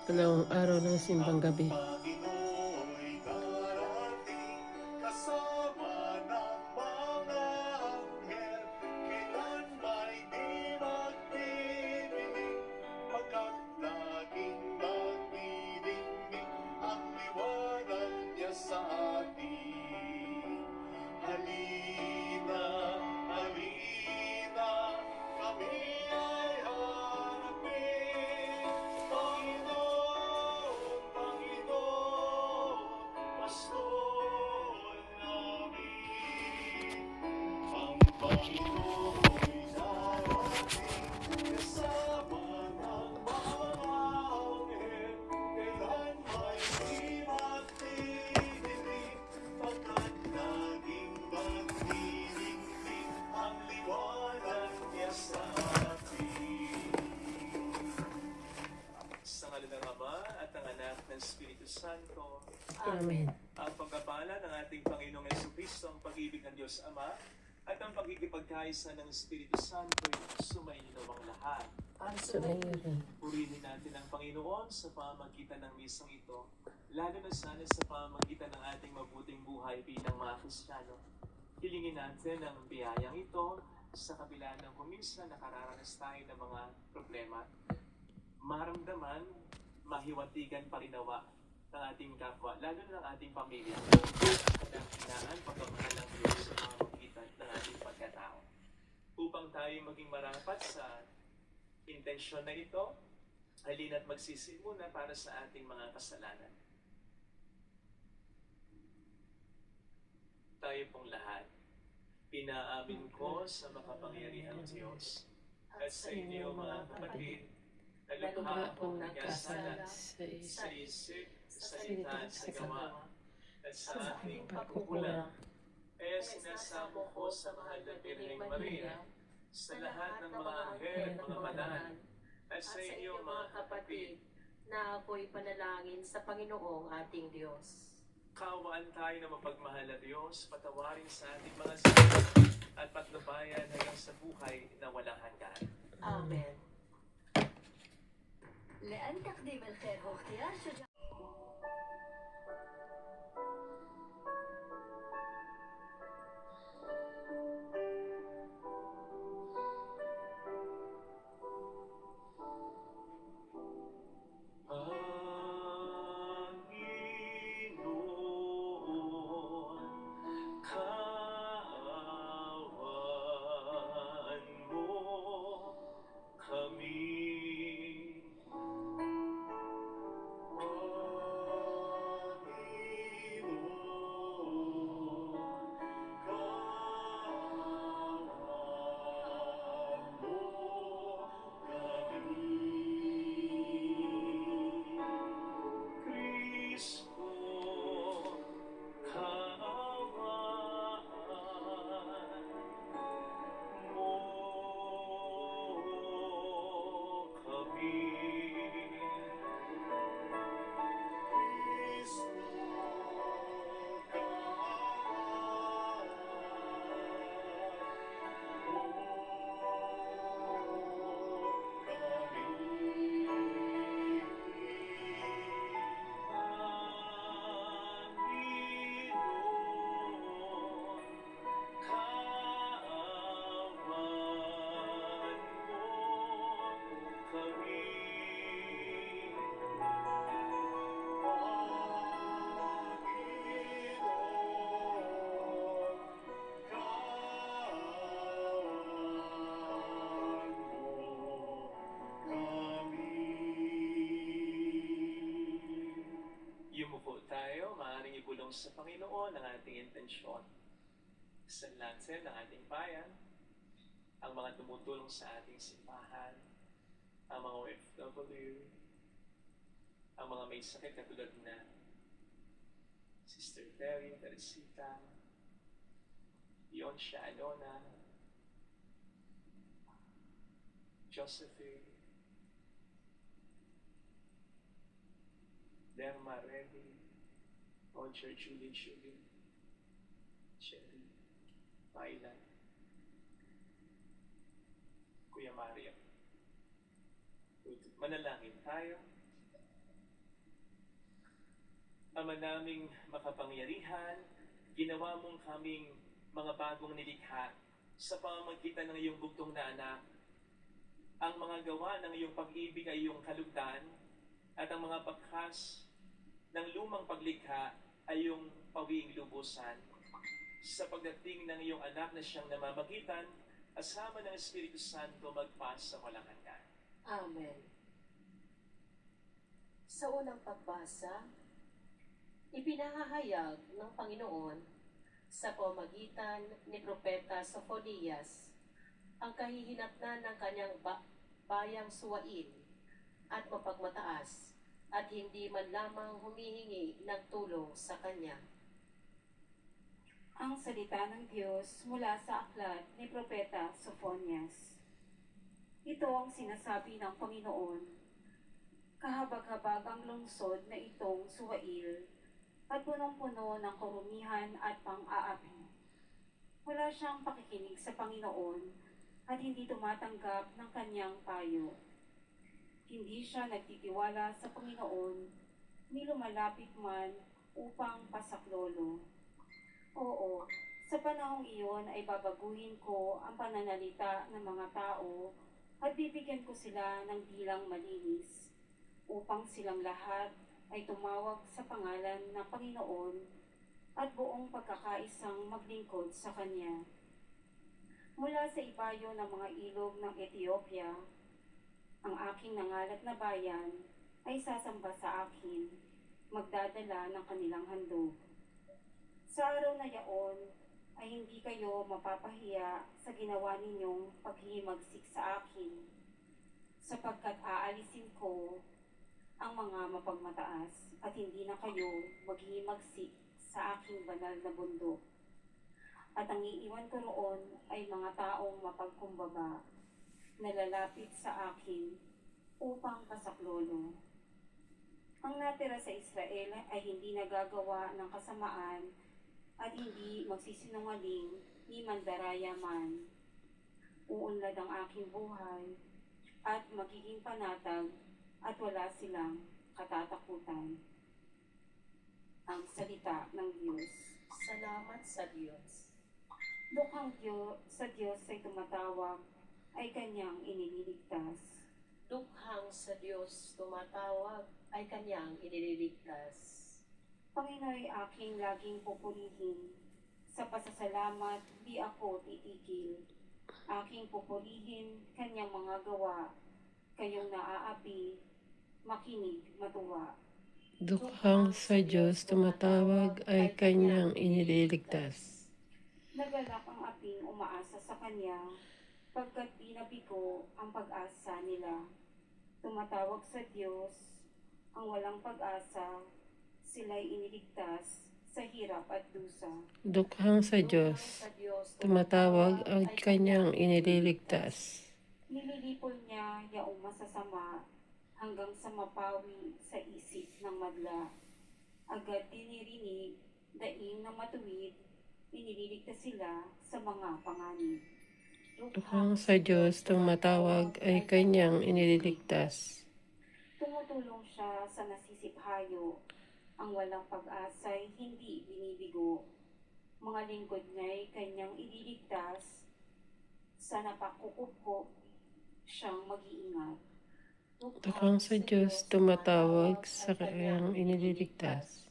Pangalawang araw ng simbang gabi. Espiritu Santo. Amen. Ang pagpapala ng ating Panginoong Jesucristo, ang pag-ibig ng Diyos Ama, at ang pagkikipagkaisa ng Espiritu Santo ay sumainyo nawang lahat. Sumainyo rin. Purihin natin ang Panginoon sa pamamagitan ng misang ito, lalo na sana sa pamamagitan ng ating mabuting buhay bilang mga Kristiyano. Hilingin natin ang biyayang ito sa kabila ng kuminsan nakararanas tayo ng mga problema. Maramdaman, mahiwatigan palinawa ng ating kapwa, lalo na ng ating pamilya. Kadakilaan, pagmamahal ng Diyos sa pamamagitan ng ating pagkatao. Upang tayo maging marapat sa intensyon na ito, halina't magsisi muna para sa ating mga kasalanan. Tayo pong lahat, pinaamin ko sa makapangyarihang Diyos at sa inyo mga kapatid, nalubha akong nagkasala sa isip, sa salita at sa gawa, at sa aking pagkukulang. Kaya sinasamo ko sa mahal na Birheng Maria, sa lahat ng mga anghel at mga banal, at sa inyo mga kapatid, na ako'y panalangin sa Panginoong ating Diyos. Kaawaan tayo na mapagmahal na Diyos, patawarin sa ating mga sala, at patnubayan hanggang sa buhay na walang hanggan. Amen. لأن تقديم الخير هو اختيار شجاع. Yumuko tayo, maaaring ibulong sa Panginoon ang ating intensyon. Sanlansin ng ating bayan, ang mga tumutulong sa ating simbahan, ang mga OFW, ang mga may sakit katulad na Sister Terry, Teresita, Yonsha Alona, Josephine, Derma Remy, Roger Julie, Sherry, Mylan, Kuya Mario. Manalangin tayo. Ama naming makapangyarihan, ginawa mong kaming mga bagong nilikha sa pamamagitan ng iyong bugtong na anak. Ang mga gawa ng iyong pag-ibig ay iyong kalugdan, at ang mga bakas ng lumang paglikha ay iyong pawiing lubusan. Sa pagdating ng iyong anak na siyang namamagitan, asama ng Espiritu Santo magpas sa walang hanggan. Amen. Sa unang pagbasa, ipinahahayag ng Panginoon sa pamamagitan ni Propeta Sofonias ang kahihinatnan ng kanyang bayang suwain at mapagmataas at hindi man lamang humihingi ng tulong sa kanya. Ang salita ng Diyos mula sa aklat ni Propeta Sofonias. Ito ang sinasabi ng Panginoon. Kahabag-habag ang lungsod na itong Suwail at punong-puno ng karumihan at pang-aapi. Wala siyang pakikinig sa Panginoon at hindi tumatanggap ng kanyang payo. Hindi siya nagtitiwala sa Panginoon, ni lumalapit man upang pasaklolo. Oo, sa panahong iyon ay babaguhin ko ang pananalita ng mga tao at bibigyan ko sila ng bilang malinis, upang silang lahat ay tumawag sa pangalan ng Panginoon at buong pagkakaisang maglingkod sa Kanya. Mula sa ibayo ng mga ilog ng Ethiopia, ang aking nangalat na bayan ay sasamba sa akin, magdadala ng kanilang handog. Sa araw na yaon ay hindi kayo mapapahiya sa ginawa ninyong paghihimagsik sa akin, sapagkat aalisin ko ang mga mapagmataas at hindi na kayo maghihimagsik sa aking banal na bundok. At ang iiwan ko roon ay mga taong mapagkumbaba na lalapit sa akin upang pasaklolo. Ang natira sa Israel ay hindi nagagawa ng kasamaan at hindi magsisinungaling ni mandaraya man. Uunlad ang aking buhay at magiging panatag at wala silang katatakutan. Ang salita ng Diyos. Salamat sa Diyos. Dukhang sa Diyos ay tumatawag, ay kanyang inililigtas. Dukhang sa Diyos tumatawag ay kanyang inililigtas. Panginoon ay aking laging pupurihin. Sa pasasalamat, di ako titigil. Aking pupurihin kanyang mga gawa. Kayong naaapi, makinig, matuwa. Dukhang sa Diyos tumatawag ay kanyang inililigtas. Nagalak ang aping umaasa sa kanya, pagkat binabigo ang pag-asa nila. Tumatawag sa Diyos ang walang pag-asa, sila'y iniligtas sa hirap at dusa. Dukhang sa Diyos tumatawag ay kanyang inililigtas. Nililipol niya yaong masasama hanggang sa mapawi sa isip ng madla. Agad dinirinig, daing na matuwid, inililigtas sila sa mga panganib. Dukhang sa Diyos tumatawag ay kanyang inililigtas. Tumutulong siya sa nasisiphayo. Ang walang pag-asa'y hindi binibigo. Mga lingkod niya'y kanyang ililigtas. Sa napakukupkop, siyang mag-iingat. Dukhang sa Diyos tumatawag sa kanyang inililigtas.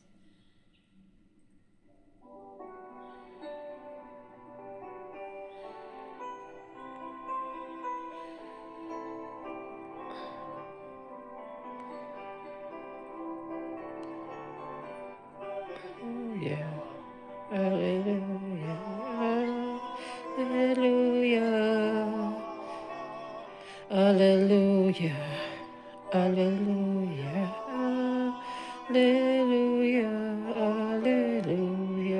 Hallelujah. Hallelujah. Hallelujah. Hallelujah. Hallelujah. Hallelujah. Hallelujah.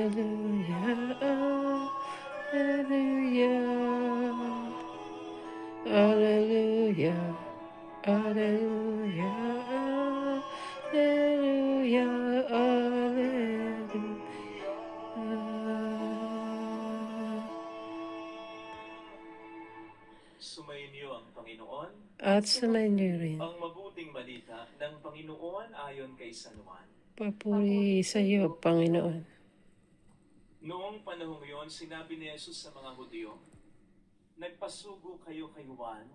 Hallelujah. Hallelujah. Hallelujah. Hallelujah. Hallelujah. Hallelujah. Hallelujah. Sumainyo ang Panginoon. At sumainyo rin. Ang mabuting balita ng Panginoon ayon kay San Juan. Papuri sa iyo, Panginoon. Noong panahong yon, sinabi ni Jesus sa mga Hudyo, "Nagpasugo kayo kay Juan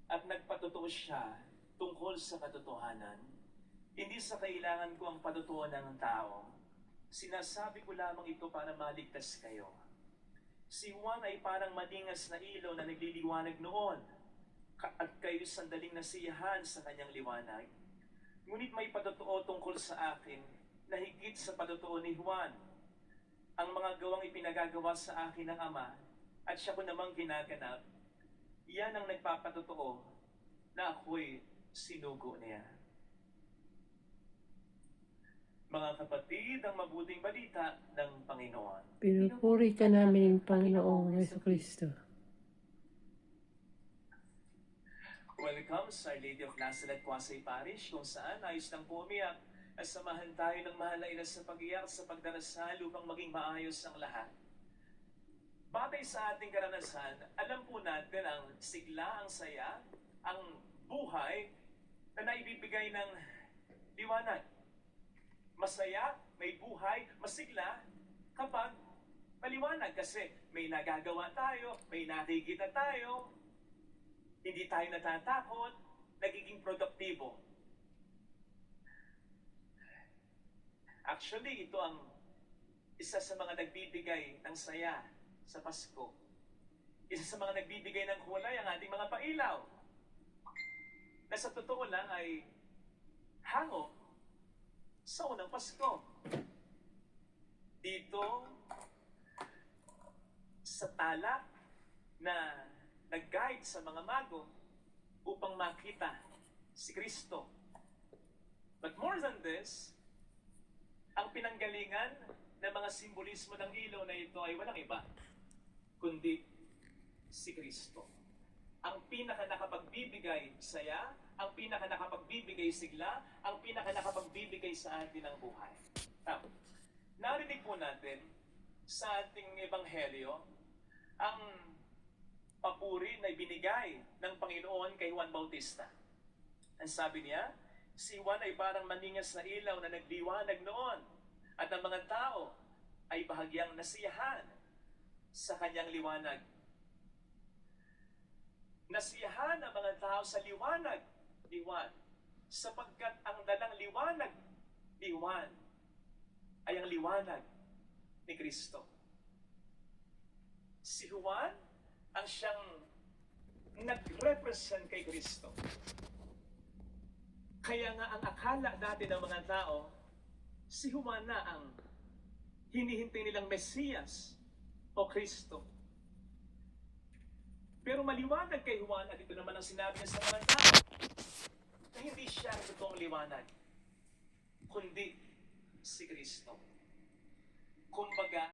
at nagpatotoo siya tungkol sa katotohanan. Hindi sa kailangan ko ang patutuo ng tao. Sinasabi ko lamang ito para maligtas kayo. Si Juan ay parang maningas na ilaw na nagliliwanag noon, at kayo sandaling nasiyahan sa kanyang liwanag. Ngunit may patutuo tungkol sa akin na higit sa patutuo ni Juan. Ang mga gawang ipinagagawa sa akin ng Ama at siya ko namang ginaganap, iyan ang nagpapatutuo na ako'y sinugo niya." Mga kapatid, ang mabuting balita ng Panginoon. Pinupuri ka namin, Panginoong Jesucristo. Welcome sa Our Lady of Nazareth Pasay Parish, kung saan ayos lang po umiyak at samahan tayo ng mahal na ina sa pag-iyak sa pagdarasal upang maging maayos ang lahat. Batay sa ating karanasan, alam po natin ang sigla, ang saya, ang buhay na naibibigay ng liwanag. Masaya, may buhay, masigla kapag maliwanag kasi may nagagawa tayo, may nakikita tayo, hindi tayo natatakot, nagiging produktibo. Actually, ito ang isa sa mga nagbibigay ng saya sa Pasko. Isa sa mga nagbibigay ng kulay ang ating mga pailaw. Na sa totoo lang ay hango sa unang Pasko. Dito, sa tala na nag-guide sa mga mago upang makita si Kristo. But more than this, ang pinanggalingan ng mga simbolismo ng ilaw na ito ay walang iba, kundi si Kristo. Ang pinaka nakapagbibigay saya, ang pinaka nakapagbibigay sigla, ang pinaka nakapagbibigay sa atin ng buhay. Now, narinig po natin sa ating ebanghelyo ang papuri na ibinigay ng Panginoon kay Juan Bautista. Ang sabi niya, si Juan ay parang maningas na ilaw na nagliwanag noon, at ang mga tao ay bahagyang nasiyahan sa kanyang liwanag. Nasiyahan ang mga tao sa liwanag ni Juan, sapagkat ang dalang liwanag ni Juan ay ang liwanag ni Kristo. Si Juan ang siyang nag-represent kay Kristo. Kaya nga ang akala natin ng mga tao, si Juan na ang hinihintay nilang Mesiyas o Kristo. Pero maliwanag kay Juan, at ito naman ang sinabi niya sa mga tao, na hindi siya ang totoong liwanag, kundi si Kristo. Kumbaga,